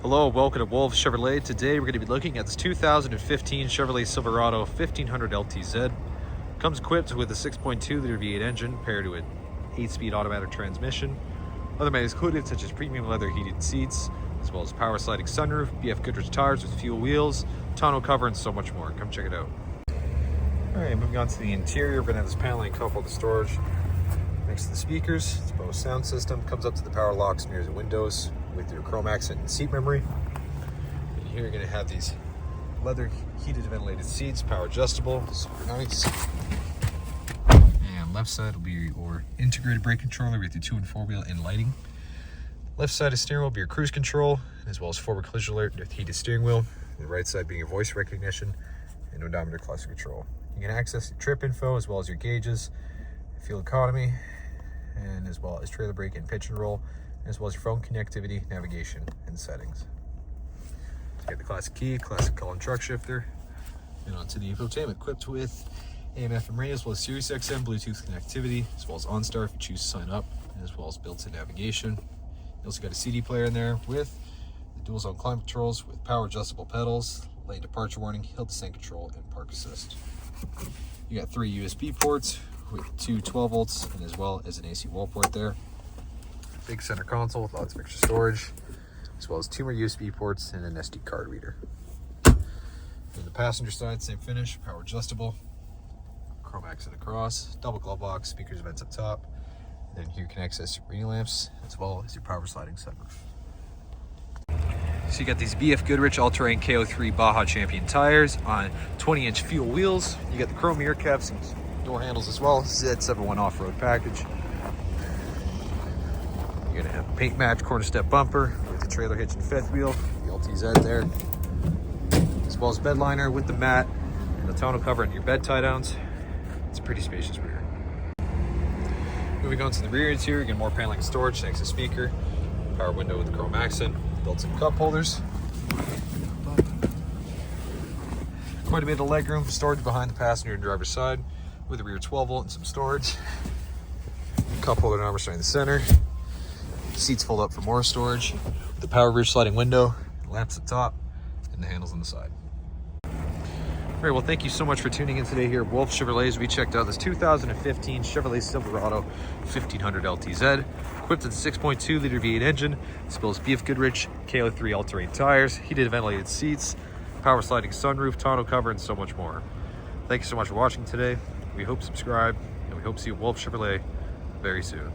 Hello, welcome to Wolfe Chevrolet. Today we're going to be looking at this 2015 Chevrolet Silverado 1500 LTZ. Comes equipped with a 6.2 liter V8 engine paired to an 8-speed automatic transmission. Other amenities included such as premium leather heated seats, as well as power sliding sunroof, BF Goodrich tires with fuel wheels, tonneau cover, and so much more. Come check it out. Alright, moving on to the interior, we're going to have this paneling coupled to storage next to the speakers. It's Bose sound system. Comes up to the power locks, mirrors, and windows with your chrome accent and seat memory. And here you're going to have these leather heated ventilated seats, power adjustable, super nice. And left side will be your integrated brake controller with your 2- and 4-wheel and lighting. Left side of steering wheel will be your cruise control, as well as forward collision alert with heated steering wheel. The right side being your voice recognition and odometer cluster control. You can access your trip info as well as your gauges, fuel economy, and as well as trailer brake and pitch and roll, as well as your phone connectivity, navigation, and settings. You get the classic key, classic column truck shifter, and onto the infotainment, equipped with AM/FM radio, as well as Sirius XM Bluetooth connectivity, as well as OnStar if you choose to sign up, as well as built-in navigation. You also got a CD player in there with the dual zone climate controls with power adjustable pedals, lane departure warning, hill descent control, and park assist. You got 3 USB ports with 2 12 volts, and as well as an AC wall port there. Big center console with lots of extra storage, as well as 2 more USB ports and an SD card reader. On the passenger side, same finish, power adjustable, chrome accent across, double glove box, speakers, vents up top, and then here you can access your reading lamps as well as your power sliding sunroof. So you got these BF Goodrich all-terrain KO3 Baja Champion tires on 20-inch fuel wheels. You got the chrome mirror caps and door handles as well. Z71 off-road package. You're gonna have a paint match corner step bumper with the trailer hitch and 5th wheel, the LTZ there, as well as bed liner with the mat and the tonneau cover and your bed tie downs. It's a pretty spacious rear. Moving on to the rear interior, you get more paneling and storage next to speaker, power window with the chrome accent, built-in cup holders. Quite a bit of legroom for storage behind the passenger and driver's side with a rear 12 volt and some storage. Cup holder and armor in the center. Seats fold up for more storage. The power rear sliding window, lamps at the top, and the handles on the side. All right, well, thank you so much for tuning in today here at Wolfe Chevrolet. We checked out this 2015 Chevrolet Silverado 1500 LTZ, equipped with a 6.2 liter V8 engine, as well as BF Goodrich KO3 all-terrain tires, heated ventilated seats, power sliding sunroof, tonneau cover, and so much more. Thank you so much for watching today. We hope you subscribe, and we hope to see you at Wolfe Chevrolet very soon.